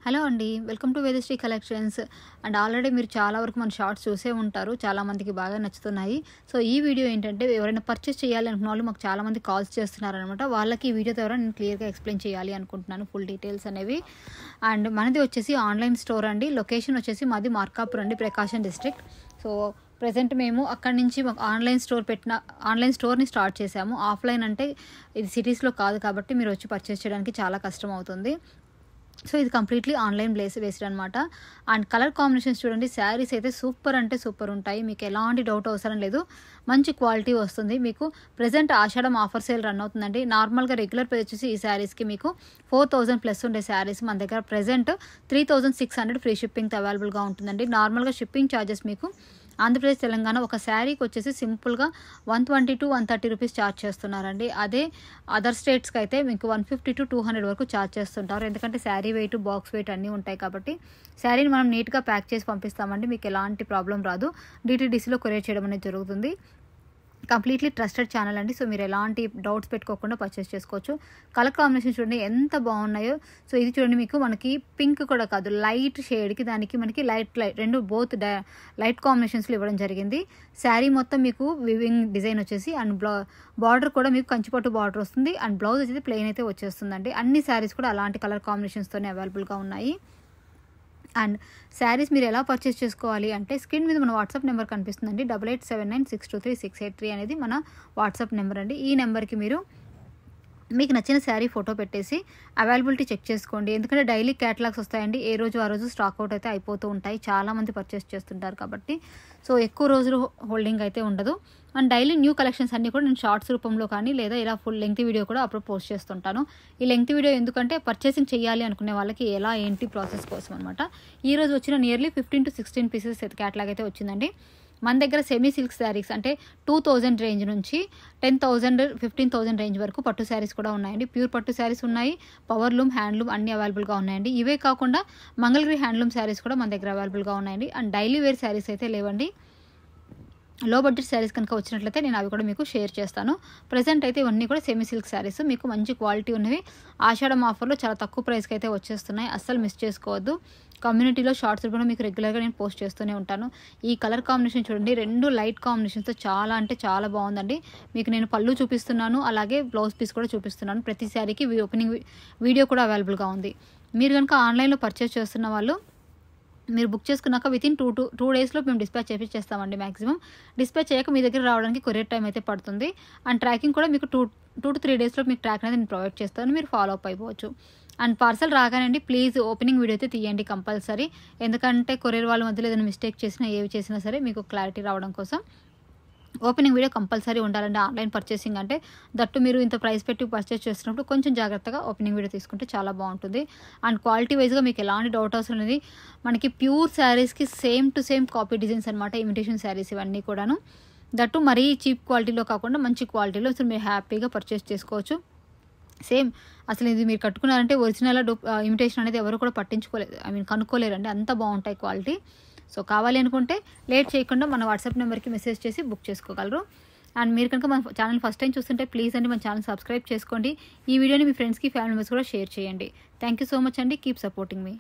Hello అండి. Welcome to Vedasri collections. And already మీరు చాలా వరకు మన షార్ట్స్ చూసే ఉంటారు. చాలామందికి బాగా నచ్చుతున్నాయి. సో ఈ వీడియో ఏంటంటే ఎవరైనా పర్చేస్ చేయాలి అనుకున్న వాళ్ళు మాకు చాలామంది కాల్స్ చేస్తున్నారనమాట. వాళ్ళకి ఈ వీడియో ద్వారా నేను క్లియర్గా ఎక్స్ప్లెయిన్ చేయాలి అనుకుంటున్నాను, ఫుల్ డీటెయిల్స్ అనేవి. అండ్ మనది వచ్చేసి ఆన్లైన్ స్టోర్ అండి. లొకేషన్ వచ్చేసి మాది మార్కాపూర్ అండి, ప్రకాశం డిస్ట్రిక్ట్. సో ప్రజెంట్ మేము అక్కడి నుంచి ఆన్లైన్ స్టోర్ని స్టార్ట్ చేసాము. ఆఫ్లైన్ అంటే ఇది సిటీస్లో కాదు కాబట్టి మీరు వచ్చి పర్చేస్ చేయడానికి చాలా కష్టం అవుతుంది. సో ఇది కంప్లీట్లీ ఆన్లైన్ బేస్డ్ అనమాట. అండ్ కలర్ కాంబినేషన్స్ చూడండి, శారీస్ అయితే సూపర్ అంటే సూపర్ ఉంటాయి. మీకు ఎలాంటి డౌట్ అవసరం లేదు, మంచి క్వాలిటీ వస్తుంది. మీకు ప్రజెంట్ ఆషాఢం ఆఫర్ సేల్ రన్ అవుతుందండి. నార్మల్గా రెగ్యులర్ ప్రైస్ వచ్చేసి ఈ శారీస్కి మీకు 4000 ప్లస్ ఉండే శారీస్ మన దగ్గర ప్రజెంట్ 3600 ఫ్రీ షిప్పింగ్తో అవైలబుల్గా ఉంటుందండి. నార్మల్గా షిప్పింగ్ ఛార్జెస్ మీకు ఆంధ్రప్రదేశ్ తెలంగాణ ఒక శారీకి వచ్చేసి సింపుల్గా 120 to 130 రూపీస్ ఛార్జ్ చేస్తున్నారండి. అదే అదర్ స్టేట్స్కి అయితే మీకు 150 to 200 వరకు ఛార్జ్ చేస్తుంటారు. ఎందుకంటే శారీ వెయిట్, బాక్స్ వెయిట్ అన్నీ ఉంటాయి కాబట్టి శారీని మనం నీట్గా ప్యాక్ చేసి పంపిస్తామండి. మీకు ఎలాంటి ప్రాబ్లం రాదు. DTDCలో కొరియర్ చేయడం అనేది జరుగుతుంది. కంప్లీట్లీ ట్రస్టెడ్ ఛానల్ అండి. సో మీరు ఎలాంటి డౌట్స్ పెట్టుకోకుండా పర్చేస్ చేసుకోవచ్చు. కలర్ కాంబినేషన్ చూడండి ఎంత బాగున్నాయో. సో ఇది చూడండి, మీకు మనకి పింక్ కూడా కాదు, లైట్ షేడ్కి దానికి మనకి లైట్ రెండు బోత్ లైట్ కాంబినేషన్స్లో ఇవ్వడం జరిగింది. శారీ మొత్తం మీకు వివింగ్ డిజైన్ వచ్చేసి అండ్ బార్డర్ కూడా మీకు కంచిపట్టు బార్డర్ వస్తుంది. అండ్ బ్లౌజ్ వచ్చేసి ప్లెయిన్ అయితే వచ్చేస్తుందండి. అన్ని శారీస్ కూడా అలాంటి కలర్ కాంబినేషన్స్తోనే అవైలబుల్గా ఉన్నాయి. అండ్ శారీస్ మీరు ఎలా పర్చేస్ చేసుకోవాలి అంటే స్క్రీన్ మీద మన వాట్సాప్ నెంబర్ కనిపిస్తుందండి. 8879623683 అనేది మన వాట్సాప్ నెంబర్ అండి. ఈ నెంబర్కి మీకు నచ్చిన శారీ ఫోటో పెట్టేసి అవైలబిలిటీ చెక్ చేసుకోండి. ఎందుకంటే డైలీ క్యాటలాగ్స్ వస్తాయండి. ఏ రోజు ఆ రోజు స్టాక్ అవుట్ అయితే అయిపోతూ ఉంటాయి. చాలామంది పర్చేస్ చేస్తుంటారు కాబట్టి సో ఎక్కువ రోజులు హోల్డింగ్ అయితే ఉండదు. అండ్ డైలీ న్యూ కలెక్షన్స్ అన్నీ కూడా నేను షార్ట్స్ రూపంలో కానీ లేదా ఇలా ఫుల్ లెంగ్త్ వీడియో కూడా అప్పుడు పోస్ట్ చేస్తుంటాను. ఈ లెంగ్త్ వీడియో ఎందుకంటే పర్చేసింగ్ చేయాలి అనుకునే వాళ్ళకి ఎలా ఏంటి ప్రాసెస్ కోసం అనమాట. ఈ రోజు వచ్చిన నియర్లీ 15 to 16 పీసెస్ క్యాటలాగ్ అయితే వచ్చిందండి. మన దగ్గర సెమీ సిల్క్ శారీస్ అంటే 2000 రేంజ్ నుంచి 10,000 15,000 రేంజ్ వరకు పట్టు శారీస్ కూడా ఉన్నాయండి. ప్యూర్ పట్టు శారీస్ ఉన్నాయి, పవర్లూమ్, హ్యాండ్లూమ్ అన్నీ అవైలబుల్గా ఉన్నాయండి. ఇవే కాకుండా మంగళగిరి హ్యాండ్లూమ్ శారీస్ కూడా మన దగ్గర అవైలబుల్గా ఉన్నాయండి. అండ్ డైలీ వేర్ శారీస్ అయితే లేవండి. లో బడ్జెట్ శారీస్ కనుక వచ్చినట్లయితే నేను అవి కూడా మీకు షేర్ చేస్తాను. ప్రజెంట్ అయితే ఇవన్నీ కూడా సెమీ సిల్క్ శారీస్, మీకు మంచి క్వాలిటీ ఉన్నవి. ఆషాఢం ఆఫర్లో చాలా తక్కువ ప్రైస్కి అయితే వచ్చేస్తున్నాయి. అస్సలు మిస్ చేసుకోవద్దు. కమ్యూనిటీలో షార్ట్స్ కూడా మీకు రెగ్యులర్గా నేను పోస్ట్ చేస్తూనే ఉంటాను. ఈ కలర్ కాంబినేషన్ చూడండి, రెండు లైట్ కాంబినేషన్స్తో చాలా అంటే చాలా బాగుందండి. మీకు నేను పళ్ళు చూపిస్తున్నాను, అలాగే బ్లౌజ్ పీస్ కూడా చూపిస్తున్నాను. ప్రతి శారీకి ఓపెనింగ్ వీడియో కూడా అవైలబుల్గా ఉంది. మీరు కనుక ఆన్లైన్లో పర్చేస్ చేస్తున్న వాళ్ళు మీరు బుక్ చేసుకున్నాక వితిన్ 2 డేస్లో మేము డిస్పాచ్ చేస్తామండి. మ్యాక్సిమం డిస్పాచ్ చేయక మీ దగ్గర రావడానికి కొరియర్ టైం అయితే పడుతుంది. అండ్ ట్రాకింగ్ కూడా మీకు 2 to 3 డేస్లో మీకు ట్రాక్ అనేది నేను ప్రొవైడ్ చేస్తాను. మీరు ఫాలో అప్ అయిపోవచ్చు. అండ్ పార్సల్ రాగానండి ప్లీజ్ ఓపెనింగ్ వీడియో అయితే తీయండి కంపల్సరీ. ఎందుకంటే కొరియర్ వాళ్ళ మధ్యలో ఏదైనా మిస్టేక్ చేసినా ఏవి చేసినా సరే మీకు క్లారిటీ రావడం కోసం ఓపెనింగ్ వీడియో కంపల్సరీ ఉండాలండి. ఆన్లైన్ పర్చేసింగ్ అంటే దట్టు మీరు ఇంత ప్రైస్ పెట్టి పర్చేస్ చేస్తున్నప్పుడు కొంచెం జాగ్రత్తగా ఓపెనింగ్ వీడియో తీసుకుంటే చాలా బాగుంటుంది. అండ్ క్వాలిటీ వైజ్గా మీకు ఎలాంటి డౌట్ అవసరం అనేది మనకి ప్యూర్ శారీస్కి same to same copy designs అనమాట. ఇమిటేషన్ శారీస్ ఇవన్నీ కూడాను దట్టు మరీ చీప్ క్వాలిటీలో కాకుండా మంచి క్వాలిటీలో అసలు మీరు హ్యాపీగా పర్చేస్ చేసుకోవచ్చు. సేమ్ అసలు ఇది మీరు కట్టుకున్నారంటే ఒరిజినల్ ఇమిటేషన్ అనేది ఎవరు కూడా కనుక్కోలేరండి, అంత బాగుంటాయి క్వాలిటీ. సో కావాలి అనుకుంటే లేట్ చేయకుండా మన వాట్సాప్ నెంబర్కి మెసేజ్ చేసి బుక్ చేసుకోగలరు. అండ్ మీరు కనుక మన ఛానల్ ఫస్ట్ టైం చూస్తుంటే ప్లీజ్ అండి మన ఛానల్ సబ్స్క్రైబ్ చేసుకోండి. ఈ వీడియోని మీ ఫ్రెండ్స్కి, ఫ్యామిలీ మెంబర్స్ కూడా షేర్ చేయండి. థ్యాంక్ యూ సో మచ్ అండి. కీప్ సపోర్టింగ్ మీ.